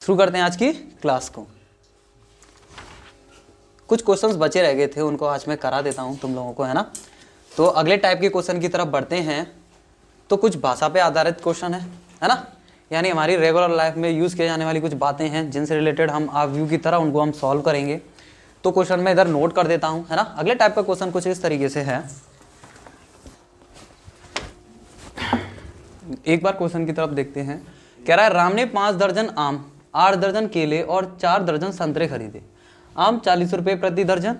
शुरू करते हैं आज की क्लास को। कुछ क्वेश्चंस बचे रह गए थे, उनको आज मैं करा देता हूं तुम लोगों को, है ना। तो अगले टाइप के क्वेश्चन की तरफ बढ़ते हैं। तो कुछ भाषा पे आधारित क्वेश्चन है ना, यानी हमारी रेगुलर लाइफ में यूज़ किए जाने वाली कुछ बातें हैं जिनसे रिलेटेड हम व्यू की तरह उनको हम सॉल्व करेंगे। तो क्वेश्चन मैं इधर नोट कर देता हूँ, है ना। अगले टाइप का क्वेश्चन कुछ इस तरीके से है। एक बार क्वेश्चन की तरफ देखते हैं। कह रहा है राम ने 5 दर्जन आम, 8 दर्जन केले और 4 दर्जन संतरे खरीदे। आम 40 रुपये प्रति दर्जन,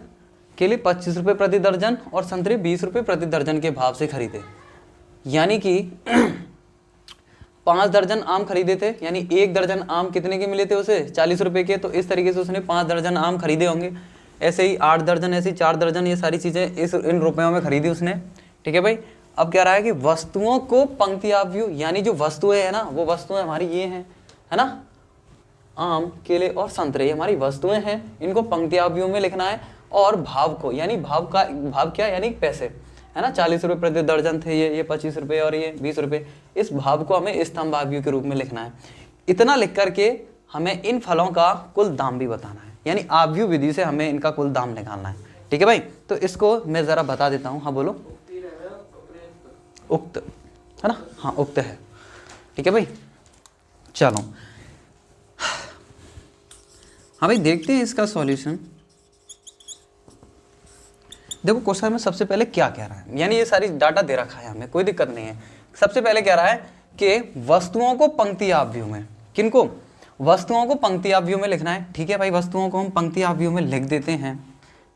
केले 25 रुपये प्रति दर्जन और संतरे 20 रुपये प्रति दर्जन के भाव से खरीदे। यानी कि 5 दर्जन आम खरीदे थे, यानी 1 दर्जन आम कितने के मिले थे उसे, 40 रुपये के। तो इस तरीके से उसने 5 दर्जन आम खरीदे होंगे। ऐसे ही 8 दर्जन, ऐसे ही 4 दर्जन, ये सारी चीज़ें इन रुपयों में खरीदी उसने। ठीक है भाई। अब कह रहा है कि वस्तुओं को पंक्ति व्यू, यानी जो वस्तुएं है ना, वो वस्तुएं हमारी ये हैं, है ना। आम, केले और संतरे ये हमारी वस्तुएं हैं, इनको पंक्ति व्यू में लिखना है। और भाव को, यानी भाव क्या, यानी पैसे, है ना। 40 रुपये प्रति दर्जन थे ये 25 रुपये और ये 20 रुपये। इस भाव को हमें स्तंभ व्यू के रूप में लिखना है। इतना लिख करके हमें इन फलों का कुल दाम भी बताना है, यानी आव्यू विधि से हमें इनका कुल दाम निकालना है। ठीक है भाई। तो इसको मैं जरा बता देता हूँ। हाँ बोलो। उक्त, है ना। हाँ उक्त है। ठीक है भाई। चलो हाँ भाई, देखते हैं इसका सॉल्यूशन। देखो क्वेश्चन में सबसे पहले क्या कह रहा है, यानी ये सारी डाटा दे रखा है हमें, कोई दिक्कत नहीं है। सबसे पहले कह रहा है कि वस्तुओं को पंक्ति व्यू में, किनको, वस्तुओं को पंक्ति व्यू में लिखना है। ठीक है भाई, वस्तुओं को हम पंक्ति व्यू में लिख देते हैं।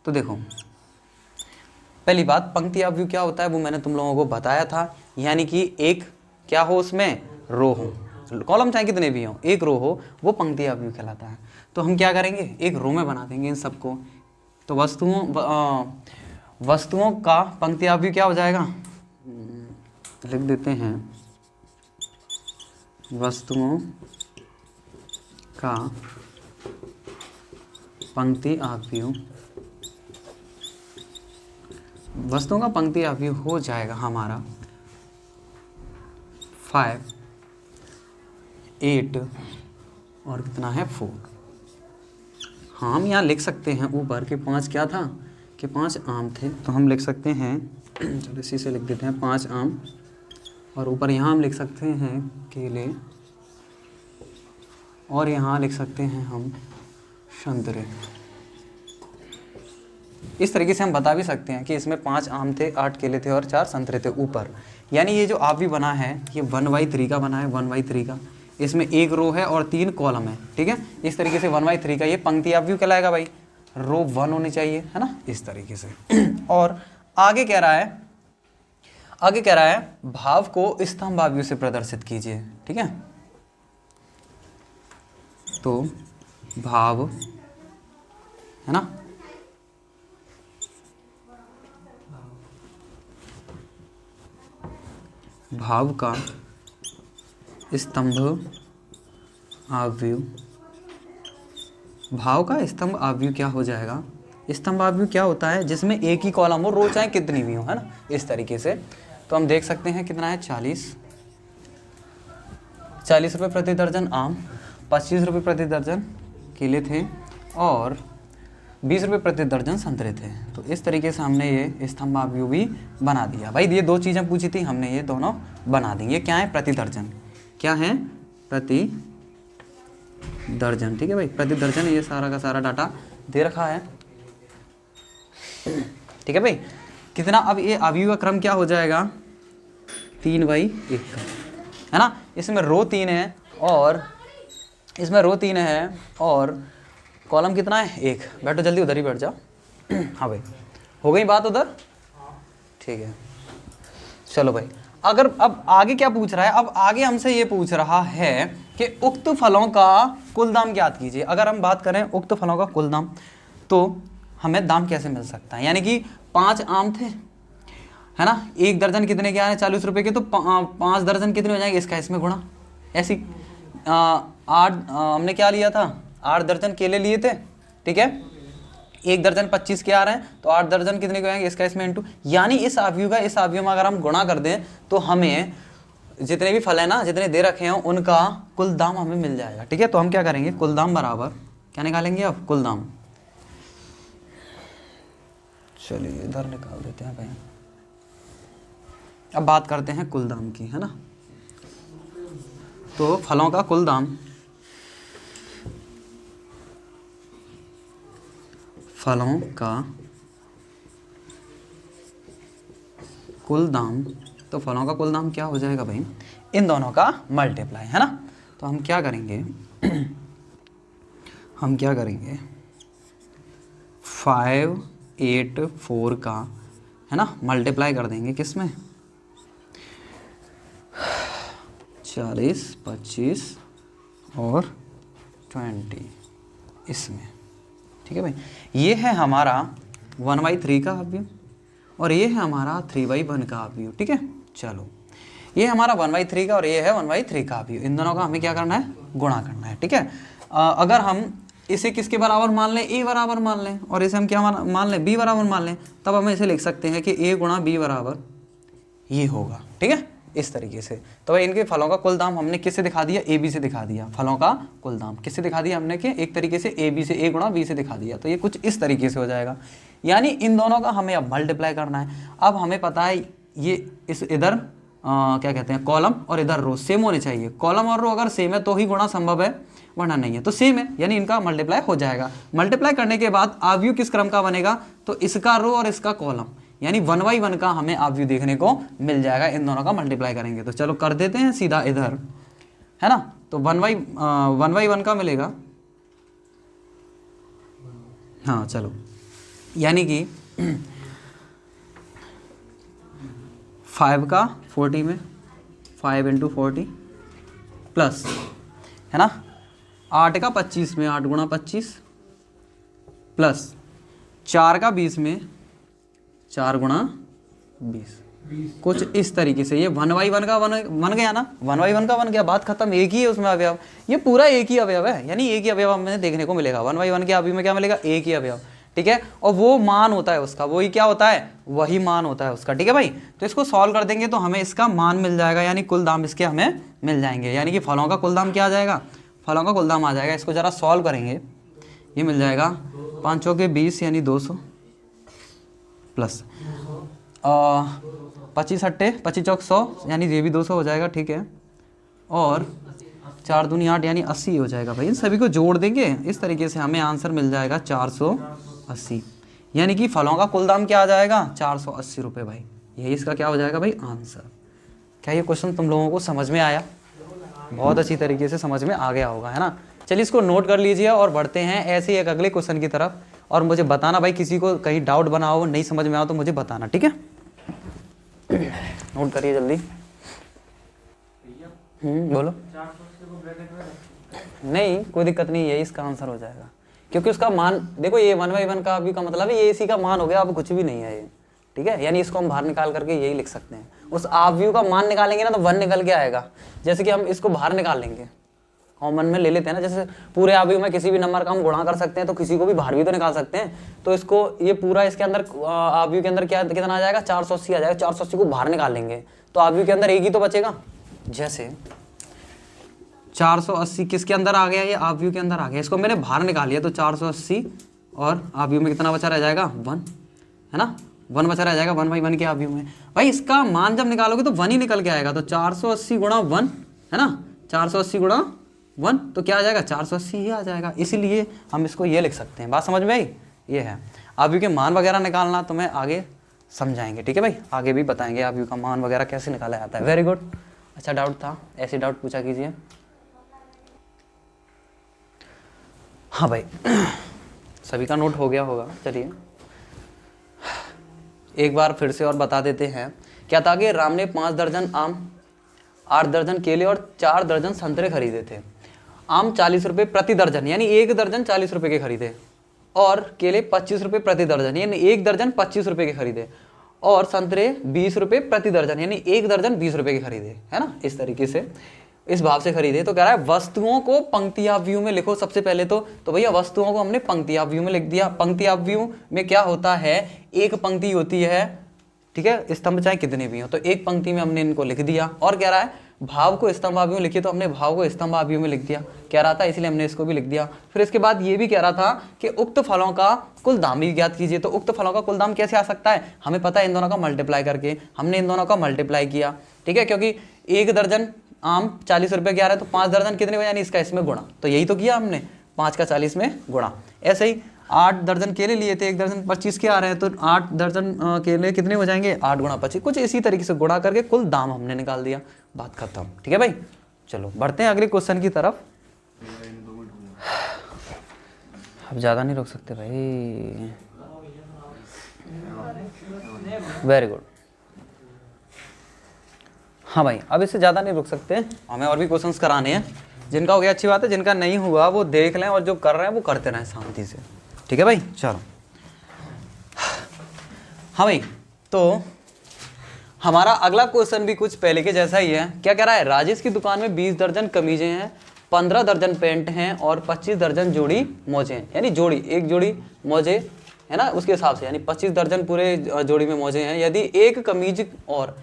तो देखो पहली बात, पंक्ति व्यू क्या होता है वो मैंने तुम लोगों को बताया था, यानी कि एक क्या हो, उसमें रो हो, कॉलम चाहे कितने भी हो, एक रो हो, वो पंक्ति व्यू कहलाता है। तो हम क्या करेंगे, एक रो में बना देंगे इन सबको। तो वस्तुओं का पंक्ति व्यू क्या हो जाएगा, लिख देते हैं वस्तुओं का पंक्ति व्यू। वस्तुओं का पंक्ति व्यू हो जाएगा हमारा 5, 8 और कितना है 4। हाँ हम यहाँ लिख सकते हैं ऊपर के 5 क्या था कि 5 आम थे, तो हम लिख सकते हैं, चलो इसी से लिख देते हैं 5 आम। और ऊपर यहाँ हम लिख सकते हैं केले, और यहाँ लिख सकते हैं हम संतरे। इस तरीके से हम बता भी सकते हैं कि इसमें 5 आम थे, 8 केले थे और 4 संतरे थे ऊपर। यानी ये जो आप भी बना है ये 1/3 का बना है, 1/3 का। इसमें एक रो है और 3 कॉलम है। ठीक है, इस तरीके से 1/3 का ये पंक्ति व्यू कहलाएगा भाई। रो 1 होनी चाहिए, है ना, इस तरीके से। और आगे कह रहा है भाव को स्तंभ व्यू से प्रदर्शित कीजिए। ठीक है, तो भाव, है ना, भाव का स्तंभ व्यू। भाव का स्तंभ व्यू क्या हो जाएगा, स्तंभ व्यू क्या होता है, जिसमें एक ही कॉलम हो, रो चाहे कितनी भी हो, है ना, इस तरीके से। तो हम देख सकते हैं कितना है, 40 रुपये प्रति दर्जन आम, 25 रुपये प्रति दर्जन केले थे और 20 रुपये प्रति दर्जन संतरे थे। तो इस तरीके से हमने ये स्तंभ व्यू भी बना दिया भाई। ये 2 चीज़ें पूछी थी, हमने ये दोनों बना दी। ये क्या है, प्रति दर्जन, क्या है, प्रति दर्जन। ठीक है भाई, प्रति दर्जन, ये सारा का सारा डाटा दे रखा है। ठीक है भाई, कितना, अब ये अवयव का क्रम क्या हो जाएगा, 3/1 का, है ना। इसमें रो 3 है और इसमें रो 3 है और कॉलम कितना है, 1। बैठो जल्दी, उधर ही बैठ जाओ। हाँ भाई, हो गई बात उधर। ठीक है, चलो भाई। अगर अब आगे क्या पूछ रहा है, अब आगे हमसे ये पूछ रहा है कि उक्त फलों का कुल दाम ज्ञात कीजिए। अगर हम बात करें उक्त फलों का कुल दाम, तो हमें दाम कैसे मिल सकता है, यानी कि 5 आम थे, है ना, 1 दर्जन कितने के आ रहे हैं, 40 रुपये के। तो 5 दर्जन कितने हो जाएंगे, इसका इसमें गुणा। ऐसी 8 हमने क्या लिया था, 8 दर्जन केले लिए थे। ठीक है, 1 दर्जन 25 के आ रहे हैं, तो 8 दर्जन कितने के आएंगे, इसका इसमें इंटू। यानी इस अवयव का इस अवयव में अगर हम गुणा कर दें तो हमें जितने भी फल है ना, जितने दे रखे हैं उनका कुल दाम हमें मिल जाएगा। ठीक है, तो हम क्या करेंगे, कुल दाम बराबर क्या निकालेंगे अब, कुल दाम। चलिए इधर निकाल देते हैं भाई। अब बात करते हैं कुल दाम की, है ना। तो फलों का कुल दाम, फलों का कुल दाम, तो फलों का कुल दाम क्या हो जाएगा भाई, इन दोनों का मल्टीप्लाई, है ना। तो हम क्या करेंगे हम क्या करेंगे 5, 8, 4 का, है ना, मल्टीप्लाई कर देंगे किस में, 40, 25 और 20 इसमें। ठीक है भाई, ये है हमारा 1/3 का अवयव और ये है हमारा 3/1 का अवयव। ठीक है, चलो ये हमारा 1/3 का और ये है 1/3 का अवयव। इन दोनों का हमें क्या करना है, गुणा करना है। ठीक है, अगर हम इसे किसके बराबर मान लें, a बराबर मान लें, और इसे हम क्या मान लें, b बराबर मान लें, तब हम इसे लिख सकते हैं कि a गुणा b बराबर ये होगा। ठीक है, इस तरीके से। तो भाई इनके फलों का कुल दाम हमने किससे दिखा दिया, ए बी से दिखा दिया। फलों का कुल दाम किससे दिखा दिया हमने, कि एक तरीके से ए बी से, ए गुणा बी से दिखा दिया। तो ये कुछ इस तरीके से हो जाएगा, यानी इन दोनों का हमें अब मल्टीप्लाई करना है। अब हमें पता है ये इस इधर क्या कहते हैं, कॉलम और इधर रो सेम होने चाहिए। कॉलम और रो अगर सेम है तो ही गुणा संभव है, वरना नहीं है। तो सेम है, यानी इनका मल्टीप्लाई हो जाएगा। मल्टीप्लाई करने के बाद अवयव किस क्रम का बनेगा, तो इसका रो और इसका कॉलम, यानी 1/1 का हमें अवयव देखने को मिल जाएगा। इन दोनों का मल्टीप्लाई करेंगे तो चलो कर देते हैं सीधा इधर, है ना। तो 1/1 का मिलेगा, हाँ चलो, यानी कि 5 का 40 में, 5 × 40 प्लस, है ना, 8 का 25 में, 8 × 25 प्लस 4 का 20 में, 4 × 20। कुछ इस तरीके से ये 1/1 का बन गया ना, 1/1 का बन गया, बात खत्म। एक ही है उसमें अवयव, ये पूरा एक ही अवयव है, यानी एक ही अवयव हमें देखने को मिलेगा। 1/1 के अवयव में क्या मिलेगा, एक ही अवयव। ठीक है, और वो मान होता है उसका, वही क्या होता है, वही मान होता है उसका। ठीक है भाई, तो इसको सॉल्व कर देंगे तो हमें इसका मान मिल जाएगा, यानी कुल दाम इसके हमें मिल जाएंगे। यानी कि फलों का कुल दाम क्या आ जाएगा, फलों का कुल दाम आ जाएगा। इसको ज़रा सॉल्व करेंगे, ये मिल जाएगा 5 चौके 20 यानी 200 प्लस 25 अट्टे 25 चौक 100 यानी ये भी 200 हो जाएगा। ठीक है, और 4 दूनी 8 यानी 80 हो जाएगा भाई। इन सभी को जोड़ देंगे, इस तरीके से हमें आंसर मिल जाएगा 480। यानी कि फलों का कुल दाम क्या आ जाएगा, 480 रुपये भाई। यही इसका क्या हो जाएगा भाई, आंसर। क्या ये क्वेश्चन तुम लोगों को समझ में आया, बहुत अच्छी तरीके से समझ में आ गया होगा, है ना। चलिए इसको नोट कर लीजिए और बढ़ते हैं ऐसे ही एक अगले क्वेश्चन की तरफ। और मुझे बताना भाई, किसी को कहीं डाउट बना हो, नहीं समझ में आओ तो मुझे बताना। ठीक है, नोट करिए जल्दी। बोलो। नहीं कोई दिक्कत नहीं है, इसका आंसर हो जाएगा, क्योंकि उसका मान देखो, ये 1/1 का अभी का मतलब है ये इसी का मान हो गया, अब कुछ भी नहीं है ये। ठीक है, यानी इसको हम बाहर निकाल करके यही लिख सकते हैं। उस अवयव का मान निकालेंगे ना तो 1 निकल के आएगा। जैसे कि हम इसको बाहर निकाल लेंगे, कॉमन में ले लेते हैं ना, जैसे पूरे अवयव में किसी भी नंबर का हम गुणा कर सकते हैं, तो किसी को भी बाहर भी तो निकाल सकते हैं। तो इसको ये पूरा इसके अंदर अवयव के अंदर क्या कितना आ जाएगा, 480 आ जाएगा। 480 को बाहर निकाल लेंगे तो अवयव के अंदर एक ही तो बचेगा। जैसे 480 किसके अंदर आ गया, ये अवयव के अंदर आ गया, इसको मैंने बाहर निकाल लिया तो 480 और अवयव में कितना बचा रह जाएगा, 1, है ना। 1 बचा रह जाएगा 1/1 के अवयव में। भाई इसका मान जब निकालोगे तो 1 ही निकल के आएगा। तो 480 × 1, है ना, 480 × 1 तो क्या आ जाएगा, 480 ही आ जाएगा। इसीलिए हम इसको ये लिख सकते हैं। बात समझ में आई, ये है। अवयव के मान वगैरह निकालना तो मैं आगे समझाएंगे। ठीक है भाई, आगे भी बताएंगे अवयव का मान वगैरह कैसे निकाला जाता है। वेरी गुड, अच्छा डाउट था, ऐसे डाउट पूछा कीजिए। हाँ भाई सभी का नोट हो गया होगा। चलिए एक बार फिर से और बता देते हैं। क्या था कि राम ने 5 दर्जन आम, 8 दर्जन केले और 4 दर्जन संतरे खरीदे थे। आम 40 रुपये प्रति दर्जन, यानी 1 दर्जन 40 रुपये के खरीदे, और केले 25 रुपये प्रति दर्जन, यानी 1 दर्जन 25 रुपये के खरीदे, और संतरे 20 रुपये प्रति दर्जन, यानी 1 दर्जन 20 रुपये के खरीदे, है ना। इस तरीके से इस भाव से खरीदे। तो कह रहा है वस्तुओं को पंक्तियाव्यूह में लिखो सबसे पहले। तो भैया वस्तुओं को हमने पंक्तियाव्यूह में लिख दिया। पंक्तियाव्यूह में क्या होता है, एक पंक्ति होती है ठीक है, स्तंभ चाहे कितने भी हो। तो एक पंक्ति में हमने इनको लिख दिया। और कह रहा है भाव को स्तंभावयव में लिखिए, तो हमने भाव को स्तंभावयव में लिख दिया, कह रहा था, इसलिए हमने इसको भी लिख दिया। फिर इसके बाद ये भी कह रहा था कि उक्त फलों का कुल दाम भी ज्ञात कीजिए। तो उक्त फलों का कुल दाम कैसे आ सकता है, हमें पता है इन दोनों का मल्टीप्लाई करके। हमने इन दोनों का मल्टीप्लाई किया, ठीक है, क्योंकि 1 दर्जन आम 40 रुपये की आ रहा है, तो 5 दर्जन कितने हुए, यानी इसका इसमें गुणा। तो यही तो किया हमने, 5 का 40 में गुणा। ऐसे ही 8 दर्जन केले लिए थे, 1 दर्जन 25 के आ रहे हैं, तो 8 दर्जन केले कितने हो जाएंगे, 8 गुणा 25, कुछ इसी तरीके से गुणा करके कुल दाम हमने निकाल दिया, बात खत्म। ठीक है भाई, चलो बढ़ते हैं अगले क्वेश्चन की तरफ। अब ज़्यादा नहीं रोक सकते भाई। Very good. हाँ भाई, अब इससे ज़्यादा नहीं रुक सकते, हमें और भी क्वेश्चंस कराने हैं। जिनका हो गया अच्छी बात है, जिनका नहीं हुआ वो देख लें, और जो कर रहे हैं वो करते रहें शांति से। ठीक है भाई, चलो। हाँ भाई, तो हमारा अगला क्वेश्चन भी कुछ पहले के जैसा ही है। क्या कह रहा है, राजेश की दुकान में 20 दर्जन कमीजें हैं, 15 दर्जन पैंट हैं और 25 दर्जन जोड़ी मोजे हैं। यानी जोड़ी, एक जोड़ी मोजे है ना, उसके हिसाब से, यानी 25 दर्जन पूरे जोड़ी में मोजे हैं। यदि एक कमीज और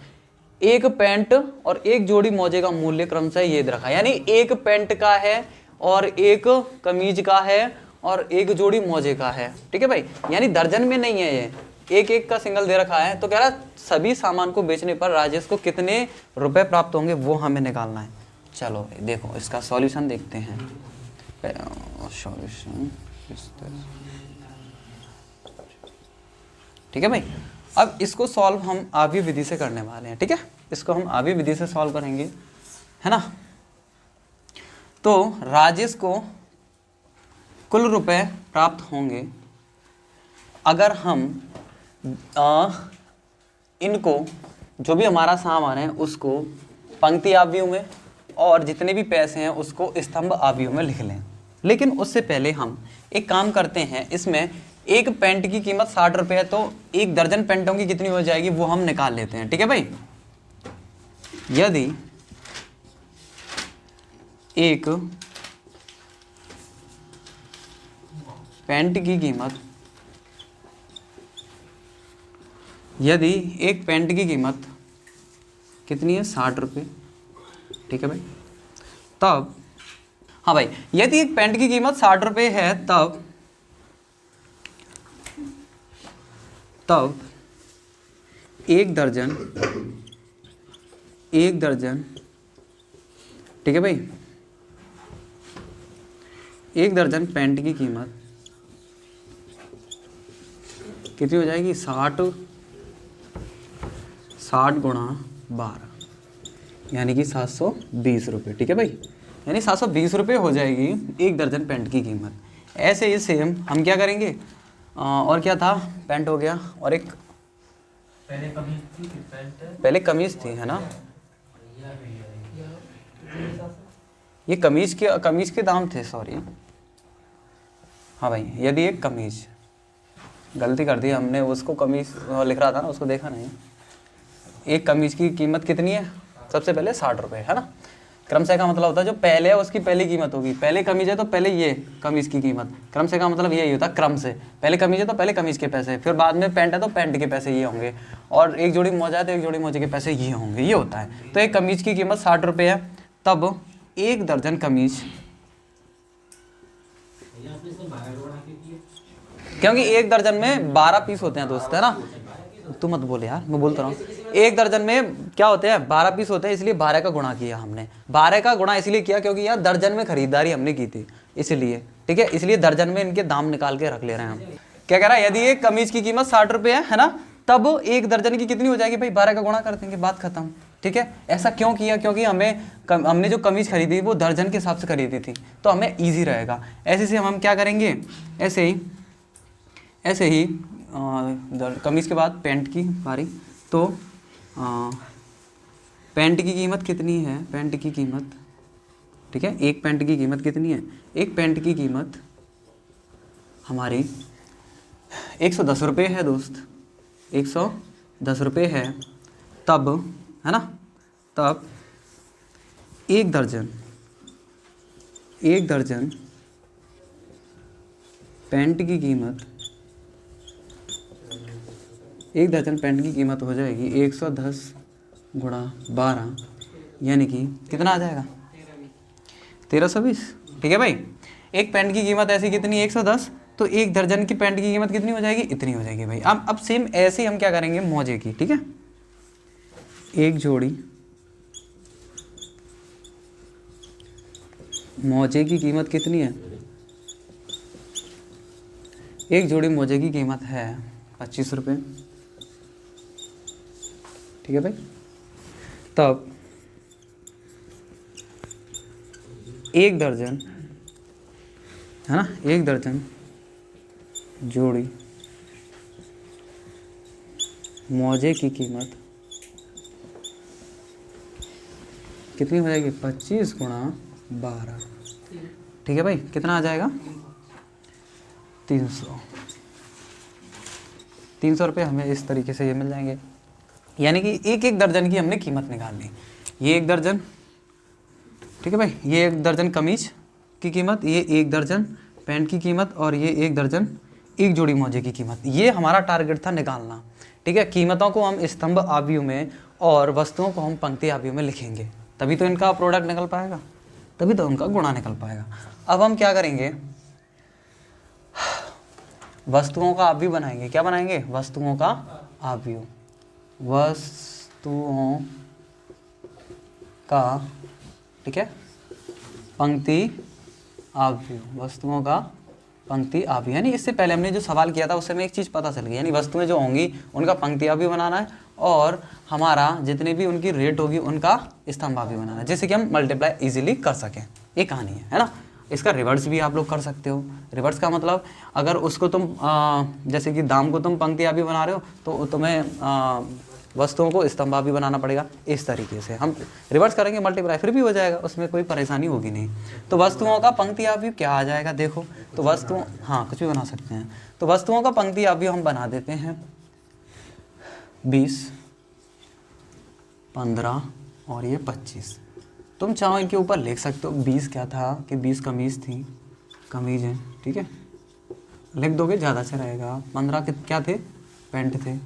एक पैंट और एक जोड़ी मोजे का मूल्य क्रमशः ये रखा, यानी एक पैंट का है और एक कमीज का है और एक जोड़ी मोजे का है। ठीक है भाई, यानी दर्जन में नहीं है, ये एक एक का सिंगल दे रखा है। तो कह रहा सभी सामान को बेचने पर राजेश को कितने रुपए प्राप्त होंगे, वो हमें निकालना है। चलो देखो इसका सॉल्यूशन देखते हैं। सॉल्यूशन ठीक है भाई, अब इसको सॉल्व हम आवी विधि से करने वाले हैं। ठीक है, इसको हम आवी विधि से सॉल्व करेंगे, है ना। तो राजेश को कुल रुपए प्राप्त होंगे अगर हम इनको, जो भी हमारा सामान है उसको पंक्ति आव्यूह में और जितने भी पैसे हैं उसको स्तंभ आव्यूह में लिख लें। लेकिन उससे पहले हम एक काम करते हैं, इसमें एक पेंट की कीमत 60 रुपये है, तो 1 दर्जन पेंटों की कितनी हो जाएगी वो हम निकाल लेते हैं। ठीक है भाई, यदि एक पेंट की कीमत, यदि एक पेंट की कीमत कितनी है, 60 रुपये। ठीक है भाई, तब हाँ भाई, यदि एक पेंट की कीमत 60 रुपये है, तब एक दर्जन ठीक है भाई, एक दर्जन पेंट की कीमत कितनी हो जाएगी, 60 गुणा 12, यानी कि 720 रुपये। ठीक है भाई, यानी 720 रुपये हो जाएगी एक दर्जन पेंट की कीमत। ऐसे ही सेम हम क्या करेंगे, और क्या था, पेंट हो गया, और एक पहले कमीज थी, है ना। ये कमीज के दाम थे, सॉरी। हाँ भाई, यदि एक कमीज, गलती कर दी हमने, उसको कमीज लिख रहा था ना, उसको देखा नहीं। एक कमीज की कीमत कितनी है, सबसे पहले 60 रुपये, है ना। क्रमशः का मतलब होता है जो पहले है उसकी पहली कीमत होगी। पहले कमीज है तो पहले ये कमीज की कीमत, क्रमशः का मतलब यही होता है, क्रम से। पहले कमीज है तो पहले कमीज के पैसे, फिर बाद में पैंट है तो पैंट के पैसे ये होंगे, और एक जोड़ी मोजा है तो एक जोड़ी मोजे के पैसे ये होंगे, ये होता है। तो एक कमीज की कीमत 60 रुपये है, तब एक दर्जन कमीज, क्योंकि एक दर्जन में 12 पीस होते हैं दोस्त, है ना। तू मत बोले यार, मैं बोलता रहा हूँ। एक दर्जन में क्या होते हैं, 12 पीस होते हैं, इसलिए 12 का गुणा किया हमने। 12 का गुणा इसलिए किया क्योंकि यार दर्जन में खरीदारी हमने की थी, इसलिए। ठीक है, इसलिए दर्जन में इनके दाम निकाल के रख ले रहे हैं हम। क्या कह रहा है, यदि एक कमीज की कीमत 60 रुपये है ना, तब एक दर्जन की कितनी हो जाएगी भाई, 12 का गुणा कर देंगे, बात खत्म। ठीक है, ऐसा क्यों किया, क्योंकि हमने जो कमीज खरीदी वो दर्जन के हिसाब से खरीदी थी, तो हमें ईजी रहेगा। ऐसे से हम क्या करेंगे, ऐसे ही कमीज के बाद पैंट की बारी। तो पैंट की कीमत कितनी है, पैंट की कीमत, ठीक है, एक पैंट की कीमत कितनी है, एक पैंट की कीमत हमारी 110 रुपये है दोस्त, 110 रुपये है। तब, है ना, तब एक दर्जन पैंट की कीमत एक दर्जन पेंट की कीमत हो जाएगी 110 गुणा 12, यानी कि कितना आ जाएगा 1320। ठीक है भाई, एक पेंट की कीमत ऐसी कितनी 110, तो एक दर्जन की पेंट की कीमत कितनी हो जाएगी, इतनी हो जाएगी भाई। अब सेम ऐसे ही हम क्या करेंगे मोजे की। ठीक है, एक जोड़ी मोजे की कीमत कितनी है, एक जोड़ी मोजे की कीमत है 25 रुपये। ठीक है भाई, तब एक दर्जन है ना, एक दर्जन जोड़ी मोजे की कीमत कितनी हो जाएगी 25 गुणा 12। ठीक है भाई, कितना आ जाएगा 300 रुपये हमें इस तरीके से ये मिल जाएंगे। यानी कि एक एक दर्जन की हमने कीमत निकाल ली। ये एक दर्जन, ठीक है भाई, ये एक दर्जन कमीज की कीमत, ये एक दर्जन पैंट की कीमत, और ये एक दर्जन एक जोड़ी मोजे की कीमत। ये हमारा टारगेट था निकालना। ठीक है, कीमतों को हम स्तंभ आव्यूह में और वस्तुओं को हम पंक्ति आव्यूह में लिखेंगे, तभी तो इनका प्रोडक्ट निकल पाएगा, तभी तो उनका गुणा निकल पाएगा। अब हम क्या करेंगे, वस्तुओं का आव्यूह बनाएंगे। क्या बनाएंगे, वस्तुओं का आव्यूह, वस्तुओं का, ठीक है, पंक्ति आव्यूह, वस्तुओं का पंक्ति आव्यूह। यानी इससे पहले हमने जो सवाल किया था उससे हमें एक चीज़ पता चल गई, यानी वस्तुएं जो होंगी उनका पंक्ति आव्यूह बनाना है, और हमारा जितने भी उनकी रेट होगी उनका स्तंभ आव्यूह बनाना है, जिससे कि हम मल्टीप्लाई इजीली कर सकें। ये कहानी है ना। इसका रिवर्स भी आप लोग कर सकते हो। रिवर्स का मतलब, अगर उसको तुम जैसे कि दाम को तुम पंक्ति आव्यूह बना रहे हो तो तुम्हें वस्तुओं को स्तंभ आव्यूह बनाना पड़ेगा। इस तरीके से हम रिवर्स करेंगे, मल्टीप्लाई फिर भी हो जाएगा, उसमें कोई परेशानी होगी नहीं। तो वस्तुओं का पंक्ति आव्यूह क्या आ जाएगा, देखो तो वस्तुओं, हाँ कुछ भी बना सकते हैं। तो वस्तुओं का पंक्ति आव्यूह हम बना देते हैं 20, 15 और ये 25। तुम चाहो इनके ऊपर लिख सकते हो 20 क्या था कि 20 कमीज थी, कमीज है, ठीक है, लिख दोगे ज़्यादा अच्छा रहेगा। 15 क्या थे, पैंट थे,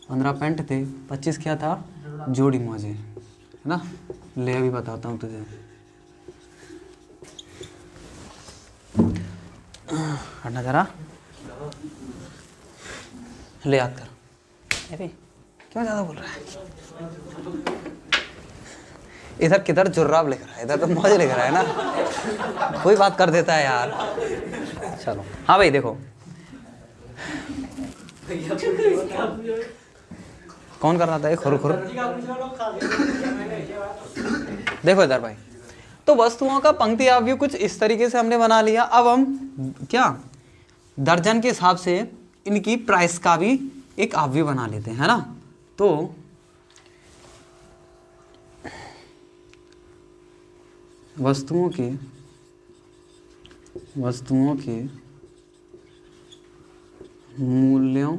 15 पैंट थे, 25 क्या था, जोड़ी मोजे, है ना। ले अभी बताता हूँ तुझे, हटना जरा, ले याद कर। अरे क्यों ज़्यादा बोल रहा है, इधर किधर जुर्राब लिख रहा है, इधर तो मौज लिख रहा है ना, कोई बात कर देता है यार। चलो हाँ भाई, देखो कौन कर रहा था ये खुर खुर, देखो इधर भाई। तो वस्तुओं का पंक्ति आव्यूह कुछ इस तरीके से हमने बना लिया। अब हम क्या दर्जन के हिसाब से इनकी प्राइस का भी एक आव्यूह बना लेते हैं, है ना। तो वस्तुओं के मूल्यों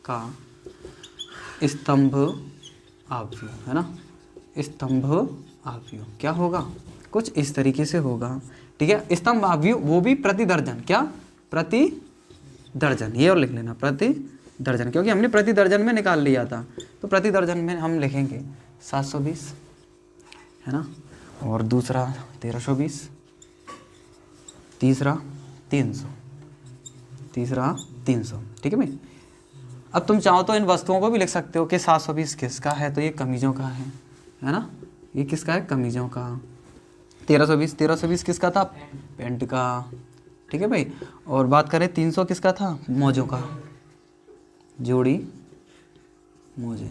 का स्तंभ आव्यूह, है ना, स्तंभ आव्यूह क्या होगा, कुछ इस तरीके से होगा। ठीक है, स्तंभ आव्यूह वो भी प्रति दर्जन, क्या प्रति दर्जन, ये और लिख लेना प्रति दर्जन, क्योंकि हमने प्रति दर्जन में निकाल लिया था। तो प्रति दर्जन में हम लिखेंगे 720, है ना, और दूसरा 1320, तीसरा 300, तीसरा 300। ठीक है भाई। अब तुम चाहो तो इन वस्तुओं को भी लिख सकते हो कि 720 किसका है, तो ये कमीजों का है ना, ये किसका है, कमीजों का। 1320 किसका था, पैंट का। ठीक है भाई। और बात करें 300 किसका था, मोजों का, जोड़ी मोजे।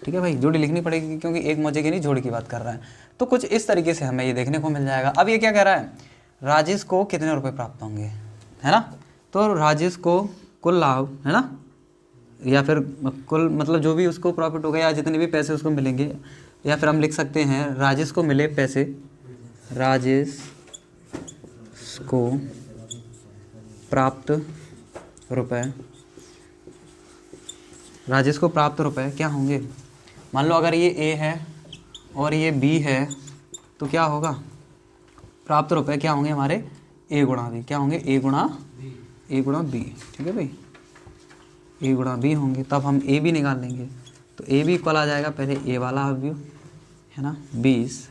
ठीक है भाई, जोड़ी लिखनी पड़ेगी क्योंकि एक मोजे की नहीं जोड़ी की बात कर रहा है। तो कुछ इस तरीके से हमें ये देखने को मिल जाएगा। अब ये क्या कह रहा है, राजेश को कितने रुपए प्राप्त होंगे, है ना। तो राजेश को कुल लाभ, है ना, या फिर कुल मतलब जो भी उसको प्रॉफिट होगा या जितने भी पैसे उसको मिलेंगे, या फिर हम लिख सकते हैं राजेश को मिले पैसे, राजेश को प्राप्त रुपए, राजेश को प्राप्त रुपए क्या होंगे। मान लो अगर ये ए है और ये बी है तो क्या होगा, प्राप्त रुपए क्या होंगे हमारे, ए गुणा बी, क्या होंगे, ए गुणा बी। ठीक है भाई, ए गुणा बी होंगे, तब हम ए भी निकाल लेंगे। तो ए भी इक्वल आ जाएगा, पहले ए वाला अवयव है ना 20,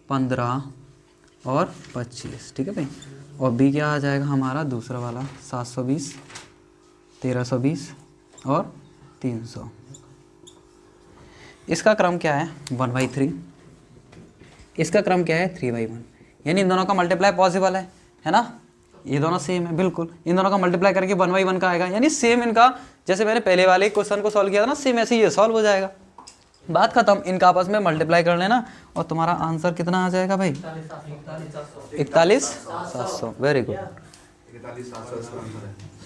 15 और 25, ठीक है भाई। और बी क्या आ जाएगा हमारा दूसरा वाला 720, 1320 और 300। इसका क्रम क्या है 1/3, इसका क्रम क्या है 3/1, यानी इन दोनों का मल्टीप्लाई पॉसिबल है ना, ये दोनों सेम है बिल्कुल। इन दोनों का मल्टीप्लाई करके 1/1 का आएगा, यानी सेम इनका, जैसे मैंने पहले वाले क्वेश्चन को सॉल्व किया था ना, सेम ऐसे ही ये सॉल्व हो जाएगा। बात खत्म, इनका आपस में मल्टीप्लाई कर लेना और तुम्हारा आंसर कितना आ जाएगा भाई 41,700। वेरी गुड,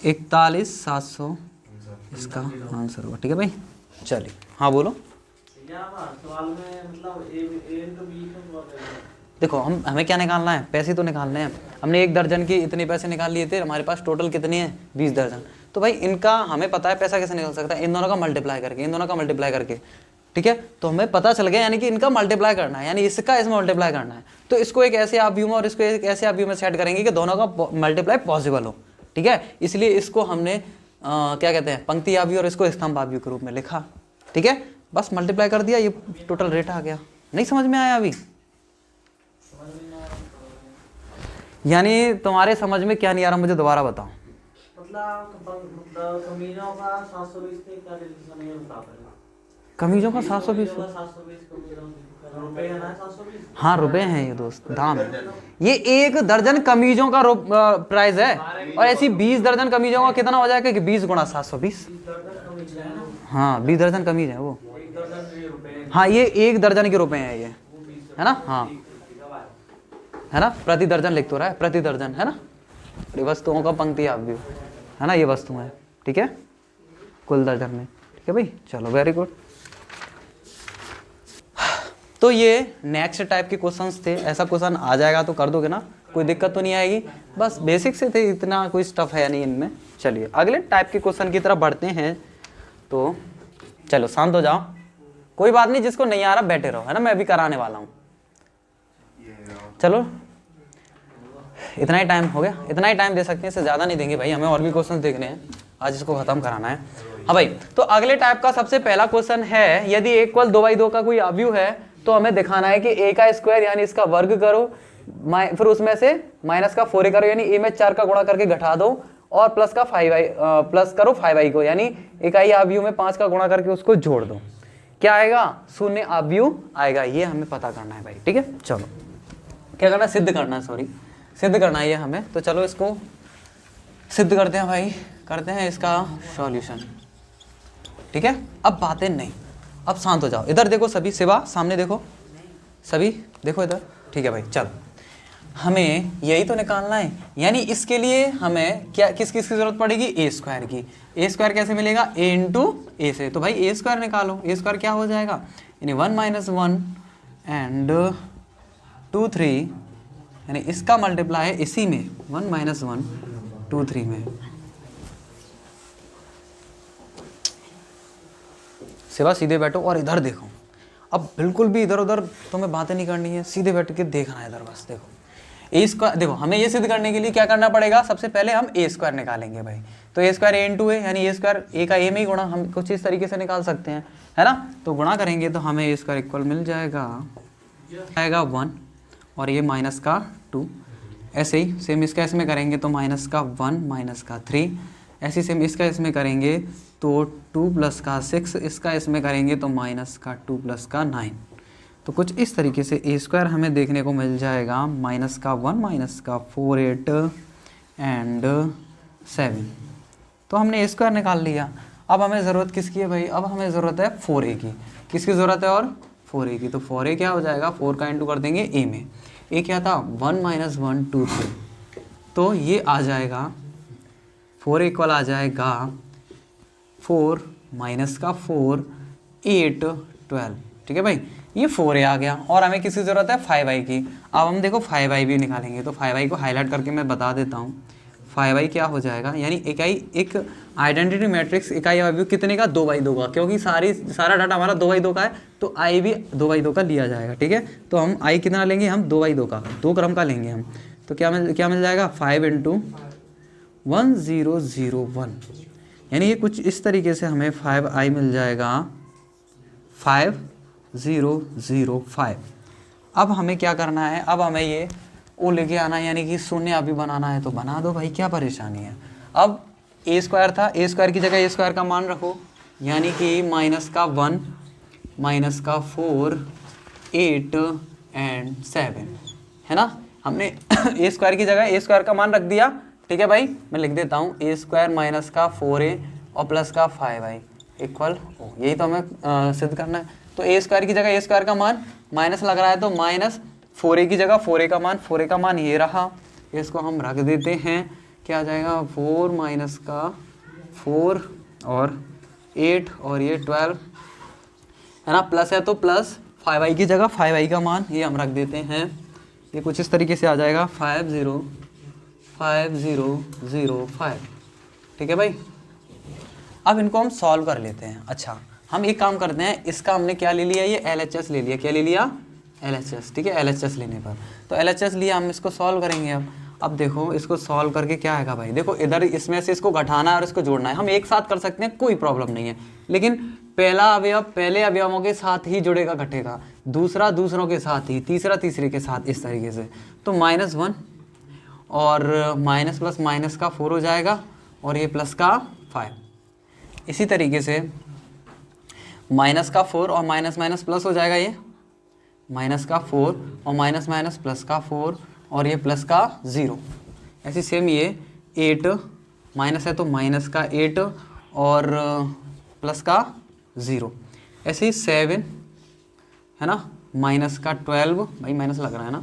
41,700 इसका आंसर हुआ, ठीक है भाई। चलिए हाँ बोलो। सवाल में मतलब ए तो बी तो देखो हमें क्या निकालना है, पैसे तो निकालने हैं। हमने 1 दर्जन के इतने पैसे निकाल लिए थे, हमारे पास टोटल कितने हैं 20 दर्जन। तो भाई इनका हमें पता है पैसा कैसे निकल सकता है, इन दोनों का मल्टीप्लाई करके, इन दोनों का मल्टीप्लाई करके, ठीक है। तो हमें पता चल गया, यानी कि इनका मल्टीप्लाई करना है, यानी इसका इसमें मल्टीप्लाई करना है। तो इसको एक ऐसे आप व्यू में और इसको एक ऐसे आप व्यू में सेट करेंगे कि दोनों का मल्टीप्लाई पॉसिबल हो, ठीक है। इसलिए इसको हमने क्या कहते हैं पंक्ति आव्यूह और इसको स्तंभ आव्यूह के रूप में लिखा, ठीक है। बस मल्टीप्लाई कर दिया, ये टोटल रेट आ गया। नहीं समझ में आया अभी? यानी तुम्हारे समझ में क्या नहीं आ रहा, मुझे दोबारा बताओ। मतलब कमीजों का 720 थे, क्या रिलेशन है बता रहे हैं? कमीजों का 720 रुपए है ना 720? हाँ रुपए हैं ये दोस्त, दाम है। ये 1 दर्जन कमीजों का प्राइस है, और ऐसी 20 दर्जन कमीजों का कितना हो जाएगा कि 20 गुणा 720। हाँ 20 दर्जन कमीज है वो, हाँ ये 1 दर्जन के रुपए हैं ये, है ना, हाँ है ना, प्रति दर्जन लिख तो रहा है, प्रति दर्जन है ना। ये वस्तुओं का पंक्ति आव्यूह है ना, ये वस्तु है, ठीक है, कुल दर्जन में, ठीक है भाई। चलो वेरी गुड। तो ये नेक्स्ट टाइप के क्वेश्चंस थे। ऐसा क्वेश्चन आ जाएगा तो कर दोगे ना, कोई दिक्कत तो नहीं आएगी। बस बेसिक से थे, इतना कोई स्टफ है नहीं इनमें। चलिए अगले टाइप के क्वेश्चन की तरफ बढ़ते हैं। तो चलो शांत हो जाओ, कोई बात नहीं, जिसको नहीं आ रहा बैठे रहो, है ना, मैं अभी कराने वाला हूँ। चलो इतना ही टाइम हो गया, इतना ही टाइम दे सकते हैं, इससे ज़्यादा नहीं देंगे भाई, हमें और भी क्वेश्चन देखने हैं, आज इसको खत्म कराना है। हाँ भाई, तो अगले टाइप का सबसे पहला क्वेश्चन है, यदि a इक्वल 2/2 का कोई अवयव है तो हमें दिखाना है कि a का स्क्वायर यानी इसका वर्ग करो, फिर उसमें से माइनस का 4a करो, यानी a में 4 का गुणा करके घटा दो, और प्लस का 5i प्लस करो 5i को, यानी इकाई अवयव में 5 का गुणा करके उसको जोड़ दो। क्या आएगा? शून्य अवयव आएगा। ये हमें पता करना है भाई, ठीक है। चलो क्या करना है, सिद्ध करना है, सॉरी सिद्ध करना है ये हमें। तो चलो इसको सिद्ध करते हैं भाई, करते हैं इसका सॉल्यूशन, ठीक है। अब बातें नहीं, अब शांत हो जाओ, इधर देखो सभी, सिवा सामने देखो, सभी देखो इधर, ठीक है भाई। चलो हमें यही तो निकालना है, यानी इसके लिए हमें क्या किस किस की जरूरत पड़ेगी, ए स्क्वायर की। ए स्क्वायर कैसे मिलेगा, ए इंटू ए से, तो भाई ए स्क्वायर निकालो। ए स्क्वायर क्या हो जाएगा, यानी 1 - 1 एंड 2 3, यानी इसका मल्टीप्लाई है इसी में 1 - 1 2 3 में। सिवा सीधे बैठो और इधर देखो, अब बिल्कुल भी इधर उधर तुम्हें बातें नहीं करनी है, सीधे बैठ के देखना है इधर बस। देखो ए स्क्वायर, देखो हमें ये सिद्ध करने के लिए क्या करना पड़ेगा, सबसे पहले हम ए स्क्वायर निकालेंगे भाई। तो ए स्क्वायर ए इंटू ए, यानी ए स्क्वायर ए का ए में ही गुणा हम कुछ इस तरीके से निकाल सकते हैं, है ना। तो गुणा करेंगे तो हमें ए स्क्वायर इक्वल मिल जाएगा 1 और ये माइनस का 2। ऐसे ही सेम इसका इसमें करेंगे तो माइनस का 1 माइनस का 3। ऐसे ही सेम इसका इसमें करेंगे तो 2 प्लस का 6, इसका इसमें करेंगे तो माइनस का 2 प्लस का 9। तो कुछ इस तरीके से ए स्क्वायर हमें देखने को मिल जाएगा माइनस का 1 माइनस का 4 8 एंड 7। तो हमने ए स्क्वायर निकाल लिया। अब हमें ज़रूरत किसकी है भाई, अब हमें ज़रूरत है 4a की। किसकी ज़रूरत है, और 4a की। तो 4a क्या हो जाएगा, 4 का इंटू कर देंगे a में। a क्या था 1 - 1 2 3, तो ये आ जाएगा 4 इक्वल आ जाएगा 4 माइनस का 4 8 12, ठीक है भाई। ये 4a आ गया, और हमें किसकी ज़रूरत है 5i की। अब हम देखो 5i भी निकालेंगे, तो 5i को हाईलाइट करके मैं बता देता हूँ। 5i क्या हो जाएगा, यानी इकाई एक आइडेंटिटी मैट्रिक्स इकाई अवयव कितने का, 2/2 का, क्योंकि सारा डाटा हमारा 2/2 का है, तो i भी 2/2 का लिया जाएगा, ठीक है। तो हम i कितना लेंगे, हम 2/2 का, 2 क्रम का लेंगे हम। तो क्या मिल जाएगा 5 × 1001, यानी ये कुछ इस तरीके से हमें 5i मिल जाएगा, 5005। अब हमें क्या करना है, अब हमें ये ओ लेके आना है, यानी कि शून्य अभी बनाना है तो बना दो भाई, क्या परेशानी है। अब ए स्क्वायर था, ए स्क्वायर की जगह ए स्क्वायर का मान रखो, यानी कि -1 -4 8 एंड 7, है ना। हमने ए स्क्वायर की जगह ए स्क्वायर का मान रख दिया, ठीक है भाई। मैं लिख देता हूँ ए स्क्वायर -4a और +5i इक्वल ओ, यही तो हमें सिद्ध करना है। तो ए स्क्वायर की जगह ए स्क्वायर का मान माइनस लग रहा है, तो -4a की जगह 4a का मान ये रहा, इसको हम रख देते हैं, क्या आ जाएगा 4 -4 और 8 और ये 12, है ना। प्लस है तो प्लस 5i की जगह 5i का मान ये हम रख देते हैं, ये कुछ इस तरीके से आ जाएगा 505005, ठीक है भाई। अब इनको हम सॉल्व कर लेते हैं। अच्छा, हम एक काम करते हैं, इसका हमने क्या ले लिया, ये LHS ले लिया, क्या ले लिया LHS, ठीक है। LHS लेने पर तो LHS लिया, हम इसको सॉल्व करेंगे। अब देखो इसको सॉल्व करके क्या आएगा भाई, देखो इधर इसमें से इसको घटाना है और इसको जोड़ना है, हम एक साथ कर सकते हैं, कोई प्रॉब्लम नहीं है। लेकिन पहला अवयव पहले अवयवों के साथ ही जुड़ेगा घटेगा, दूसरा दूसरों के साथ ही, तीसरा तीसरे के साथ, इस तरीके से। तो -1 और माइनस प्लस माइनस का 4 हो जाएगा और ये प्लस का 5। इसी तरीके से माइनस का 4 और माइनस माइनस प्लस हो जाएगा, ये माइनस का 4 और माइनस माइनस प्लस का 4 और ये प्लस का 0। ऐसे सेम ये 8 माइनस है तो माइनस का 8 और प्लस का 0। ऐसे ही 7 है ना, माइनस का 12, भाई माइनस लग रहा है ना,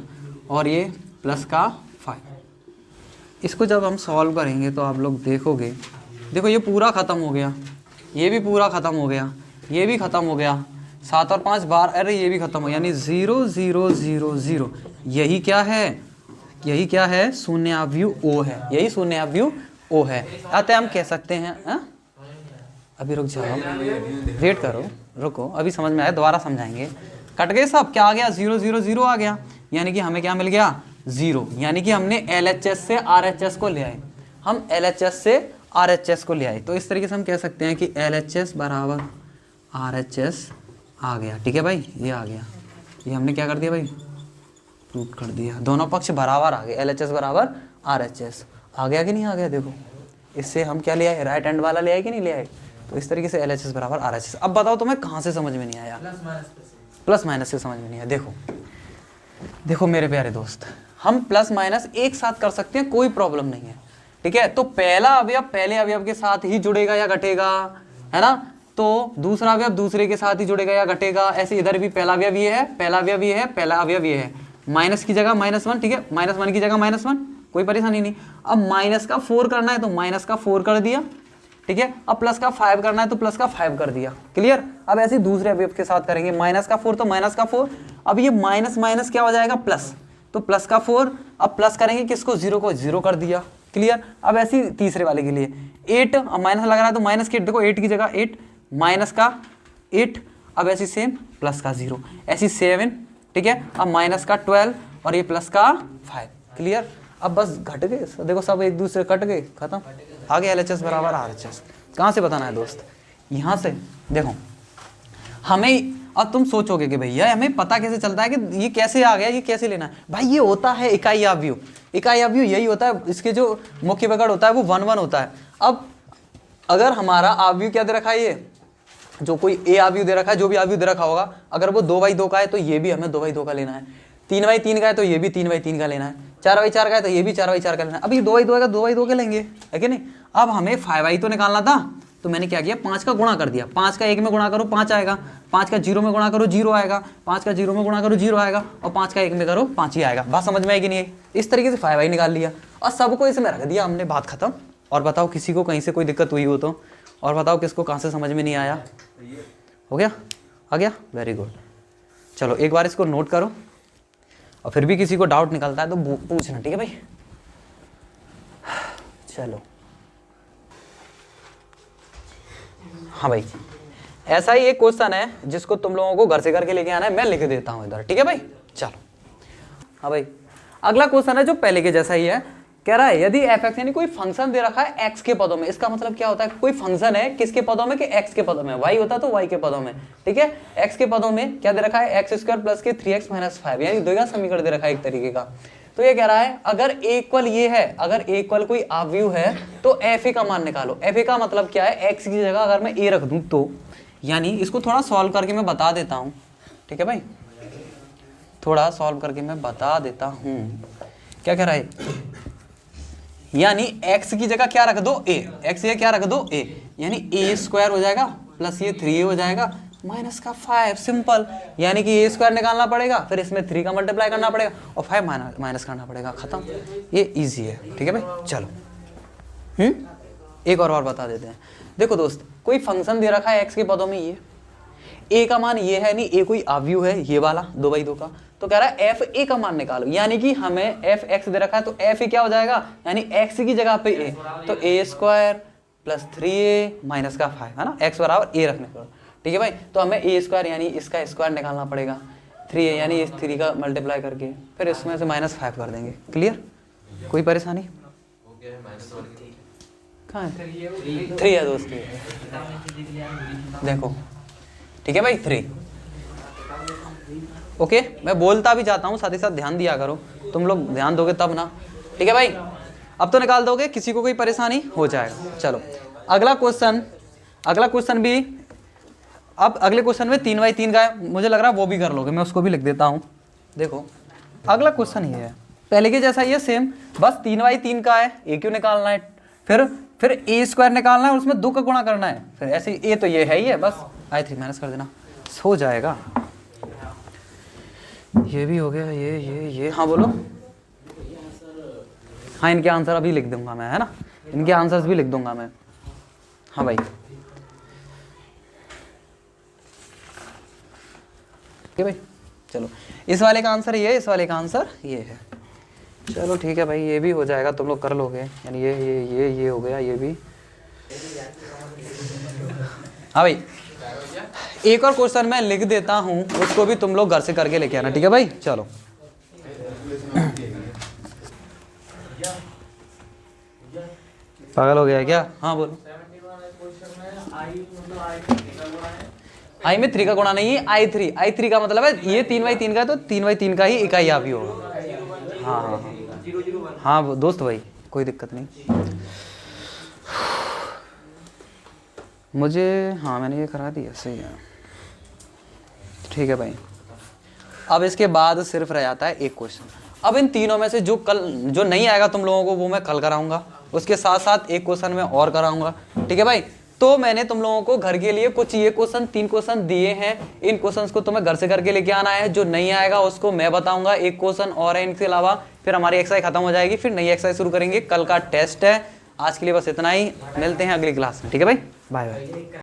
और ये प्लस का 5। इसको जब हम सॉल्व करेंगे तो आप लोग देखोगे, देखो ये पूरा ख़त्म हो गया, ये भी पूरा ख़त्म हो गया, ये भी ख़त्म हो गया, 7 और 5 बार, अरे ये भी ख़त्म हो, यानी 0 0 0 0। यही क्या है, यही क्या है, शून्यावयु O है, यही शून्यावयु O है। अतः हम कह सकते हैं, अभी रुक जाओ, वेट करो, रुको, अभी समझ में आया, दोबारा समझाएंगे। कट गए सब, क्या आ गया, 0 0 0 आ गया, यानी कि हमें क्या मिल गया 0, यानी कि हमने LHS से RHS को ले आए, हम LHS से RHS को ले आए। तो इस तरीके से हम कह सकते हैं कि LHS बराबर RHS आ गया, ठीक है भाई, ये आ गया, ये हमने क्या कर दिया भाई, प्रूव कर दिया, दोनों पक्ष बराबर आ गए, LHS बराबर RHS आ गया कि नहीं आ गया। देखो इससे हम क्या ले आए, राइट हैंड वाला ले आए कि नहीं ले आए। तो इस तरीके से LHS बराबर RHS। अब बताओ तुम्हें कहाँ से समझ में नहीं आया, प्लस माइनस से समझ में नहीं आया। देखो देखो मेरे प्यारे दोस्त, हम प्लस माइनस एक साथ कर सकते हैं, कोई प्रॉब्लम नहीं है, ठीक है। तो पहला अवयव पहले अवयव के साथ ही जुड़ेगा या घटेगा, है ना, तो दूसरा अवयव दूसरे के साथ ही जुड़ेगा या घटेगा। ऐसे इधर भी पहला अवयव ये है, पहला अवयव ये है, पहला अवयव ये है, माइनस की जगह -1, ठीक है, -1 की जगह -1, कोई परेशानी नहीं। अब माइनस का 4 करना है तो माइनस का 4 कर दिया, ठीक है। अब प्लस का 5 करना है तो प्लस का 5 कर दिया, क्लियर। अब ऐसे दूसरे अवयव के साथ करेंगे, माइनस का 4 तो माइनस का 4, अब ये माइनस माइनस क्या हो जाएगा प्लस, तो प्लस का 4, अब प्लस करेंगे किसको, 0 को 0 कर दिया, क्लियर। अब ऐसे तीसरे वाले के लिए 8, अब माइनस लग रहा है तो माइनस के 8, देखो 8 की जगह 8, माइनस का 8, अब ऐसी सेम प्लस का 0, ऐसी 7, ठीक है। अब माइनस का 12 और ये प्लस का 5, क्लियर। अब बस घट गए, देखो सब एक दूसरे कट गए, खत्म, आगे LHS बराबर RHS। कहाँ से बताना है दोस्त, यहाँ से। देखो हमें, अब तुम सोचोगे कि भैया हमें पता कैसे चलता है कि ये कैसे आ गया, ये कैसे लेना है। भाई ये होता है इकाई आव्यूह, इकाई आव्यूह यही होता है, इसके जो मुख्य विकर्ण होता है वो 1 1 होता है। अब अगर हमारा आव्यूह क्या दे रखा है, ये जो कोई A आव्यूह दे रखा है, जो भी आव्यूह दे रखा होगा, अगर वो 2/2 का है तो ये भी हमें 2/2 का लेना है, 3/3 का है तो ये भी 3/3 का लेना है, 4/4 का है तो ये भी 4/4 का लेना है। अब ये 2/2 का 2/2 के लेंगे, है कि नहीं। अब हमें 5i तो निकालना था, तो मैंने क्या किया, 5 का गुणा कर दिया, 5 का 1 में गुणा करो 5 आएगा, 5 का 0 में गुणा करो 0 आएगा, 5 का 0 में गुणा करो 0 आएगा, और 5 का 1 में करो 5 ही आएगा। बात समझ में आएगी नहीं है। इस तरीके से 5i निकाल लिया और सबको इसमें रख दिया हमने, बात खत्म। और बताओ किसी को कहीं से कोई दिक्कत हुई हो तो, और बताओ किसको कहाँ से समझ में नहीं आया, हो गया, आ गया, वेरी गुड। चलो एक बार इसको नोट करो, और फिर भी किसी को डाउट निकलता है तो पूछना, ठीक है भाई। चलो हाँ भाई, ऐसा ही एक क्वेश्चन है जिसको तुम लोगों को घर से करके लेके आना है, मैं लिख देता हूं इधर, ठीक है भाई। चलो हाँ भाई, अगला क्वेश्चन है जो पहले के जैसा ही है, कह रहा है यदि f(x) यानी कोई फंक्शन दे रखा है x के पदों में, इसका मतलब क्या होता है, कोई फंक्शन है किसके पदों में, कि x के पदों में, y होता तो y के पदों में, ठीक है, x के पदों में क्या दे रखा है, x² प्लस के 3x माइनस 5, यानी द्विघात समीकरण दे रखा है एक तरीके का। तो ये कह रहा है अगर a इक्वल ये है, अगर a इक्वल कोई आव्यूह है तो fa का मान निकालो। fa का मतलब क्या है, x की जगह अगर मैं a रख दूं तो, यानी इसको थोड़ा सॉल्व करके मैं बता देता हूं, ठीक है भाई, थोड़ा सॉल्व करके मैं बता देता हूं। क्या कह रहा है, यानी x की जगह क्या रख दो a, x ये क्या रख दो a, यानी a² हो जाएगा प्लस ये 3a हो जाएगा माइनस का 5, सिंपल, यानी कि a² निकालना पड़ेगा, फिर इसमें 3 का मल्टीप्लाई करना पड़ेगा और 5 माइनस करना पड़ेगा, खत्म। ये इजी है, ठीक है भाई। चलो एक और बार बता देते हैं। देखो दोस्त, कोई फंक्शन दे रखा है x के पदों में, ये a का मान ये है, नहीं a कोई आव्यूह है ये वाला 2/2 का, तो कह रहा है fa का मान निकालो, यानी कि हमें f(x) दे रखा है तो fa क्या हो जाएगा, यानी x की जगह पे a, तो a² प्लस 3a माइनस का 5, है ना, x बराबर a रखने पर, ठीक है भाई। तो हमें a² यानी इसका स्क्वायर निकालना पड़ेगा, 3a यानी इस 3 का मल्टीप्लाई करके फिर इसमें से -5 कर देंगे। क्लियर, कोई परेशानी कहाँ है, 3 है दोस्त, देखो, ठीक है भाई 3। ओके, मैं बोलता भी जाता हूँ, साथ ही साथ ध्यान दिया करो, तुम लोग ध्यान दोगे तब ना, ठीक है भाई। अब तो निकाल दोगे, किसी को कोई परेशानी हो जाएगा। चलो अगला क्वेश्चन भी, अब अगले क्वेश्चन में 3/3 का है, मुझे लग रहा है वो भी कर लोगे, मैं उसको भी लिख देता हूँ। देखो अगला क्वेश्चन ये है, पहले के जैसा ये सेम, बस 3/3 का है, a क्यों निकालना है, फिर a² निकालना है और उसमें 2 का गुणा करना है, फिर ऐसे a तो ये है ही है, बस i3 माइनस कर देना, हो जाएगा। ये भी हो गया, ये हाँ बोलो। हाँ इनके आंसर अभी लिख दूंगा मैं, है ना, इनके आंसर्स भी लिख दूंगा मैं। हाँ भाई ठीक है भाई, चलो इस वाले का आंसर ये है, इस वाले का आंसर ये है। चलो ठीक है भाई, ये भी हो जाएगा, तुम लोग कर लोगे, यानी ये हो गया, ये भी। हाँ भाई एक और क्वेश्चन मैं लिख देता हूँ, उसको भी तुम लोग घर से करके लेके आना, ठीक है भाई। चलो पागल हो गया क्या, हाँ बोलो। आई में 3 का गुणा नहीं है, i3 का मतलब है ये 3/3 का है, तो 3/3 का ही इकाई आप ही होगा। हाँ दोस्त भाई कोई दिक्कत नहीं मुझे, हाँ मैंने ये करा दिया, सही है, ठीक है भाई। अब इसके बाद सिर्फ रह जाता है एक क्वेश्चन। अब इन तीनों में से जो नहीं आएगा तुम लोगों को वो मैं कल कराऊंगा, उसके साथ साथ एक क्वेश्चन मैं और कराऊंगा, ठीक है भाई। तो मैंने तुम लोगों को घर के लिए कुछ ये क्वेश्चन 3 क्वेश्चन दिए हैं, इन क्वेश्चंस को तुम्हें घर से करके लेके आना है। जो नहीं आएगा उसको मैं बताऊंगा, एक क्वेश्चन और है इनके अलावा, फिर हमारी एक्सरसाइज खत्म हो जाएगी, फिर नई एक्सरसाइज शुरू करेंगे। कल का टेस्ट है, आज के लिए बस इतना ही, मिलते हैं अगली क्लास में, ठीक है भाई, बाय बाय।